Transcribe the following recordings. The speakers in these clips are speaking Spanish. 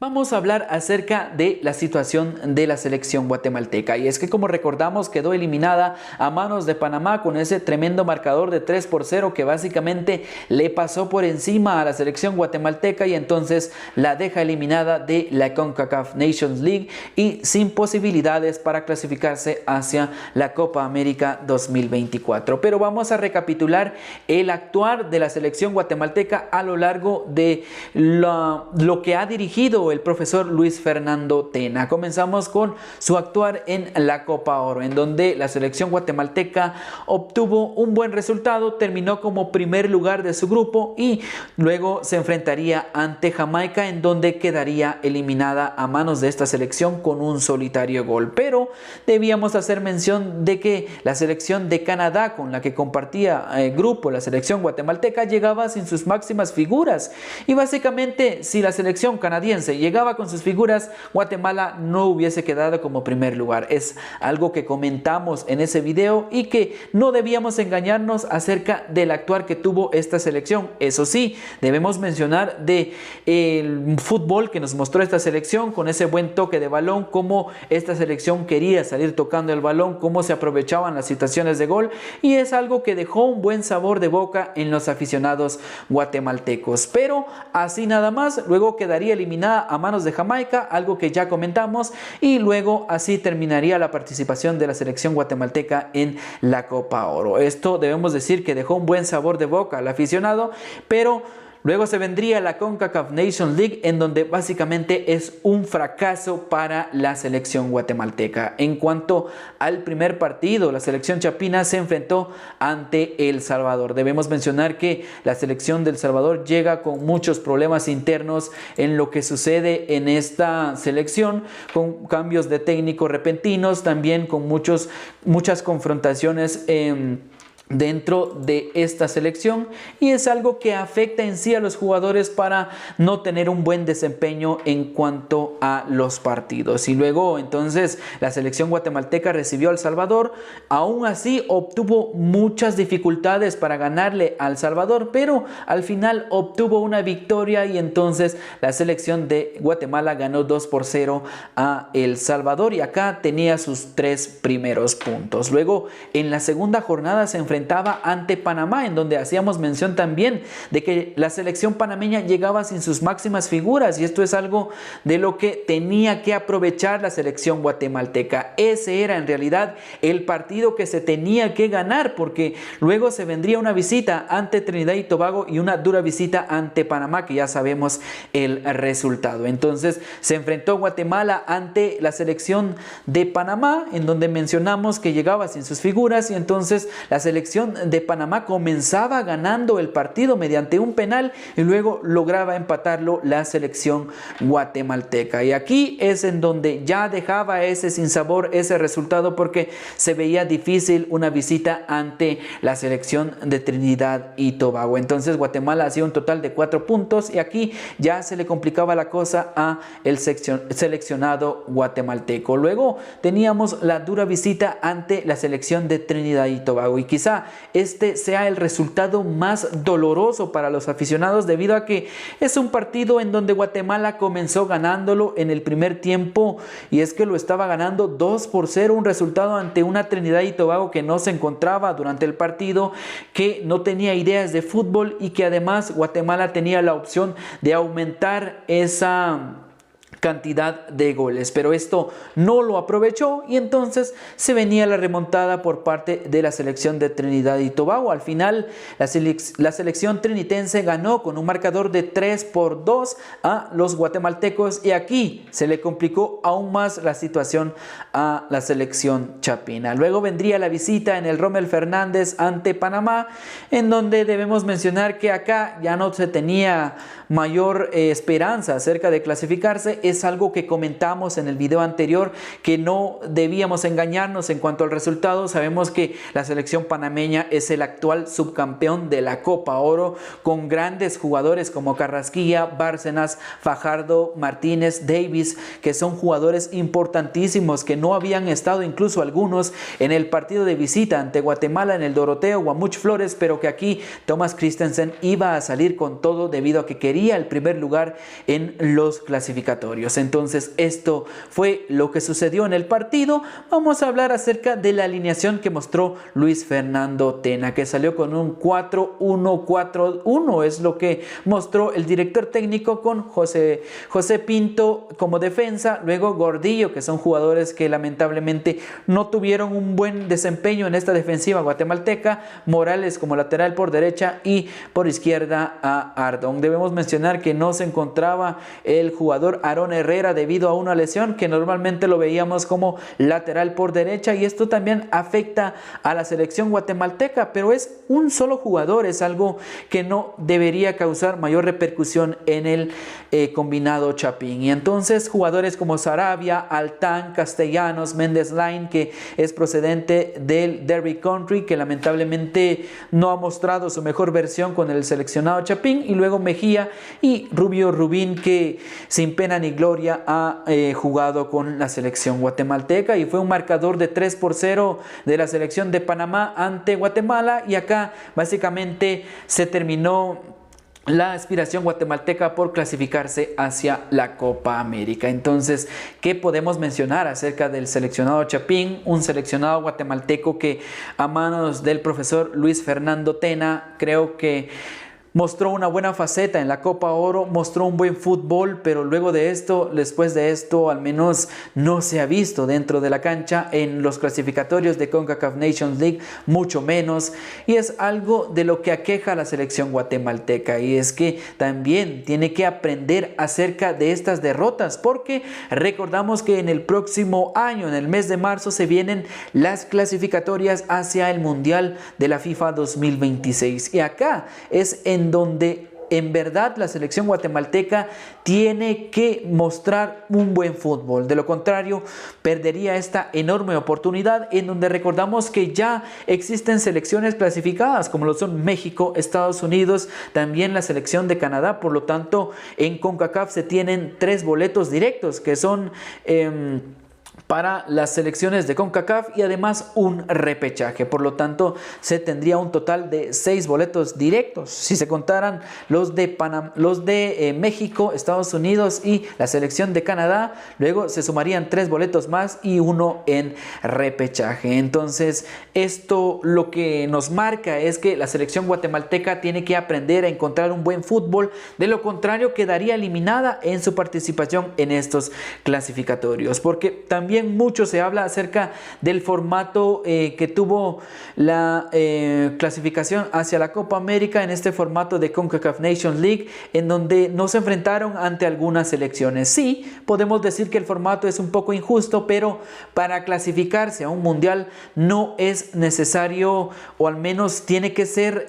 Vamos a hablar acerca de la situación de la selección guatemalteca, y es que, como recordamos, quedó eliminada a manos de Panamá con ese tremendo marcador de 3-0 que básicamente le pasó por encima a la selección guatemalteca y entonces la deja eliminada de la CONCACAF Nations League y sin posibilidades para clasificarse hacia la Copa América 2024. Pero vamos a recapitular el actuar de la selección guatemalteca a lo largo de lo que ha dirigido el profesor Luis Fernando Tena. Comenzamos con su actuar en la Copa Oro, en donde la selección guatemalteca obtuvo un buen resultado, terminó como primer lugar de su grupo y luego se enfrentaría ante Jamaica, en donde quedaría eliminada a manos de esta selección con un solitario gol. Pero debíamos hacer mención de que la selección de Canadá, con la que compartía grupo la selección guatemalteca, llegaba sin sus máximas figuras, y básicamente si la selección canadiense llegaba con sus figuras, Guatemala no hubiese quedado como primer lugar. Es algo que comentamos en ese video y que no debíamos engañarnos acerca del actuar que tuvo esta selección. Eso sí, debemos mencionar el fútbol que nos mostró esta selección, con ese buen toque de balón, cómo esta selección quería salir tocando el balón, cómo se aprovechaban las situaciones de gol, y es algo que dejó un buen sabor de boca en los aficionados guatemaltecos. Pero así nada más, luego quedaría eliminada a manos de Jamaica, algo que ya comentamos, y luego así terminaría la participación de la selección guatemalteca en la Copa Oro. Esto debemos decir que dejó un buen sabor de boca al aficionado, pero luego se vendría la CONCACAF Nations League, en donde básicamente es un fracaso para la selección guatemalteca. En cuanto al primer partido, la selección chapina se enfrentó ante El Salvador. Debemos mencionar que la selección del Salvador llega con muchos problemas internos en lo que sucede en esta selección, con cambios de técnico repentinos, también con muchas confrontaciones dentro de esta selección, y es algo que afecta en sí a los jugadores para no tener un buen desempeño en cuanto a los partidos. Y luego entonces la selección guatemalteca recibió a El Salvador. Aún así obtuvo muchas dificultades para ganarle a El Salvador, pero al final obtuvo una victoria, y entonces la selección de Guatemala ganó 2-0 a El Salvador, y acá tenía sus 3 primeros puntos. Luego en la segunda jornada se enfrentaba ante Panamá, en donde hacíamos mención también de que la selección panameña llegaba sin sus máximas figuras, y esto es algo de lo que tenía que aprovechar la selección guatemalteca. Ese era en realidad el partido que se tenía que ganar, porque luego se vendría una visita ante Trinidad y Tobago y una dura visita ante Panamá, que ya sabemos el resultado. Entonces se enfrentó Guatemala ante la selección de Panamá, en donde mencionamos que llegaba sin sus figuras, y entonces la selección de Panamá comenzaba ganando el partido mediante un penal, y luego lograba empatarlo la selección guatemalteca. Y aquí es en donde ya dejaba ese sinsabor, ese resultado, porque se veía difícil una visita ante la selección de Trinidad y Tobago. Entonces Guatemala hacía un total de 4 puntos, y aquí ya se le complicaba la cosa a el seleccionado guatemalteco. Luego teníamos la dura visita ante la selección de Trinidad y Tobago, y quizá este sea el resultado más doloroso para los aficionados, debido a que es un partido en donde Guatemala comenzó ganándolo en el primer tiempo, y es que lo estaba ganando 2-0, un resultado ante una Trinidad y Tobago que no se encontraba durante el partido, que no tenía ideas de fútbol, y que además Guatemala tenía la opción de aumentar esa cantidad de goles, pero esto no lo aprovechó, y entonces se venía la remontada por parte de la selección de Trinidad y Tobago. Al final la selección trinitense ganó con un marcador de 3-2 a los guatemaltecos, y aquí se le complicó aún más la situación a la selección chapina. Luego vendría la visita en el Rommel Fernández ante Panamá, en donde debemos mencionar que acá ya no se tenía mayor esperanza acerca de clasificarse, es algo que comentamos en el video anterior, que no debíamos engañarnos en cuanto al resultado. Sabemos que la selección panameña es el actual subcampeón de la Copa Oro, con grandes jugadores como Carrasquilla, Bárcenas, Fajardo, Martínez, Davis, que son jugadores importantísimos que no habían estado incluso algunos en el partido de visita ante Guatemala en el Doroteo Guamuch Flores, pero que aquí Thomas Christensen iba a salir con todo debido a que quería el primer lugar en los clasificatorios. Entonces esto fue lo que sucedió en el partido. Vamos a hablar acerca de la alineación que mostró Luis Fernando Tena, que salió con un 4-1-4-1, es lo que mostró el director técnico, con José Pinto como defensa, luego Gordillo, que son jugadores que lamentablemente no tuvieron un buen desempeño en esta defensiva guatemalteca, Morales como lateral por derecha y por izquierda a Ardón. Debemos mencionar que no se encontraba el jugador Aarón Herrera debido a una lesión, que normalmente lo veíamos como lateral por derecha, y esto también afecta a la selección guatemalteca, pero es un solo jugador, es algo que no debería causar mayor repercusión en el combinado Chapín. Y entonces jugadores como Sarabia, Altán, Castellanos, Méndez Line, que es procedente del Derby Country, que lamentablemente no ha mostrado su mejor versión con el seleccionado Chapín, y luego Mejía y Rubio Rubín, que sin pena ni gloria ha jugado con la selección guatemalteca, y fue un marcador de 3-0 de la selección de Panamá ante Guatemala. Y acá básicamente se terminó la aspiración guatemalteca por clasificarse hacia la Copa América. Entonces, ¿qué podemos mencionar acerca del seleccionado Chapín? Un seleccionado guatemalteco que, a manos del profesor Luis Fernando Tena, creo que mostró una buena faceta en la Copa Oro, mostró un buen fútbol, pero luego de esto, después de esto, al menos no se ha visto dentro de la cancha en los clasificatorios de CONCACAF Nations League, mucho menos, y es algo de lo que aqueja a la selección guatemalteca, y es que también tiene que aprender acerca de estas derrotas, porque recordamos que en el próximo año, en el mes de marzo, se vienen las clasificatorias hacia el Mundial de la FIFA 2026, y acá es en donde en verdad la selección guatemalteca tiene que mostrar un buen fútbol. De lo contrario, perdería esta enorme oportunidad, en donde recordamos que ya existen selecciones clasificadas, como lo son México, Estados Unidos, también la selección de Canadá. Por lo tanto, en CONCACAF se tienen 3 boletos directos, que son para las selecciones de CONCACAF, y además un repechaje. Por lo tanto, se tendría un total de 6 boletos directos si se contaran los de México, Estados Unidos y la selección de Canadá. Luego se sumarían 3 boletos más y uno en repechaje. Entonces, esto lo que nos marca es que la selección guatemalteca tiene que aprender a encontrar un buen fútbol. De lo contrario, quedaría eliminada en su participación en estos clasificatorios, porque también mucho se habla acerca del formato que tuvo la clasificación hacia la Copa América, en este formato de CONCACAF Nations League, en donde no se enfrentaron ante algunas selecciones. Sí, podemos decir que el formato es un poco injusto, pero para clasificarse a un mundial no es necesario, o al menos tiene que ser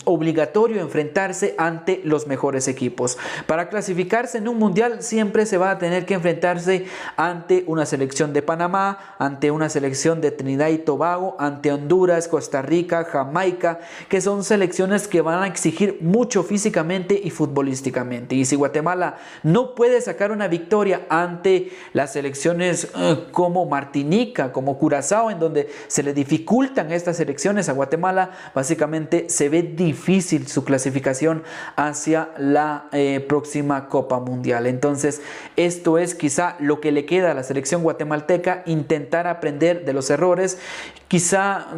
obligatorio enfrentarse ante los mejores equipos. Para clasificarse en un mundial siempre se va a tener que enfrentarse ante una selección de Panamá, ante una selección de Trinidad y Tobago, ante Honduras, Costa Rica, Jamaica, que son selecciones que van a exigir mucho físicamente y futbolísticamente. Y si Guatemala no puede sacar una victoria ante las selecciones como Martinica, como Curazao, en donde se le dificultan estas selecciones a Guatemala, básicamente se ve difícil su clasificación hacia la próxima Copa Mundial. Entonces, esto es quizá lo que le queda a la selección guatemalteca, intentar aprender de los errores, quizá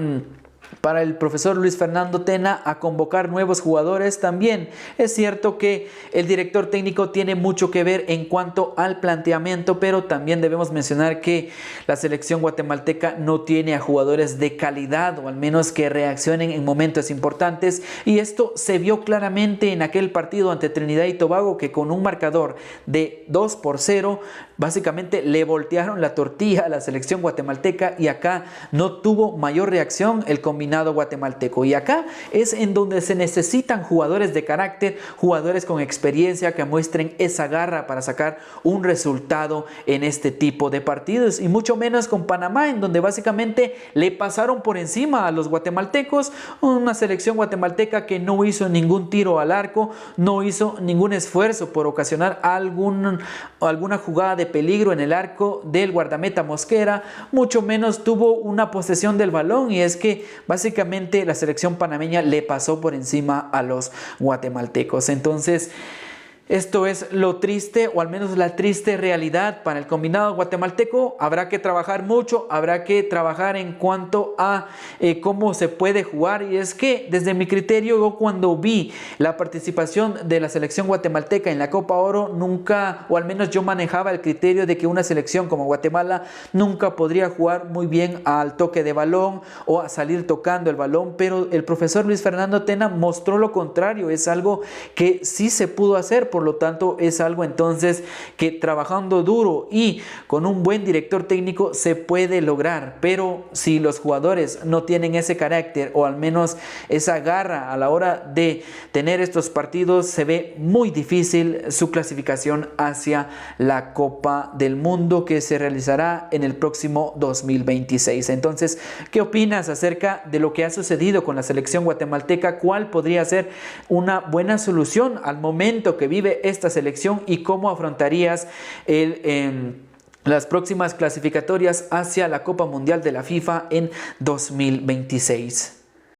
para el profesor Luis Fernando Tena a convocar nuevos jugadores. También es cierto que el director técnico tiene mucho que ver en cuanto al planteamiento, pero también debemos mencionar que la selección guatemalteca no tiene a jugadores de calidad, o al menos que reaccionen en momentos importantes, y esto se vio claramente en aquel partido ante Trinidad y Tobago, que con un marcador de 2-0 básicamente le voltearon la tortilla a la selección guatemalteca, y acá no tuvo mayor reacción el combinado combinado guatemalteco. Y acá es en donde se necesitan jugadores de carácter, jugadores con experiencia que muestren esa garra para sacar un resultado en este tipo de partidos, y mucho menos con Panamá, en donde básicamente le pasaron por encima a los guatemaltecos, una selección guatemalteca que no hizo ningún tiro al arco, no hizo ningún esfuerzo por ocasionar alguna jugada de peligro en el arco del guardameta Mosquera, mucho menos tuvo una posesión del balón, y es que básicamente la selección panameña le pasó por encima a los guatemaltecos. Entonces, esto es lo triste, o al menos la triste realidad para el combinado guatemalteco. Habrá que trabajar mucho, habrá que trabajar en cuanto a cómo se puede jugar. Y es que desde mi criterio, yo cuando vi la participación de la selección guatemalteca en la Copa Oro, nunca, o al menos yo manejaba el criterio de que una selección como Guatemala nunca podría jugar muy bien al toque de balón o a salir tocando el balón, pero el profesor Luis Fernando Tena mostró lo contrario. Es algo que sí se pudo hacer. Por lo tanto, es algo entonces que trabajando duro y con un buen director técnico se puede lograr. Pero si los jugadores no tienen ese carácter, o al menos esa garra a la hora de tener estos partidos, se ve muy difícil su clasificación hacia la Copa del Mundo, que se realizará en el próximo 2026. Entonces, ¿qué opinas acerca de lo que ha sucedido con la selección guatemalteca? ¿Cuál podría ser una buena solución al momento que vive esta selección, y cómo afrontarías las próximas clasificatorias hacia la Copa Mundial de la FIFA en 2026?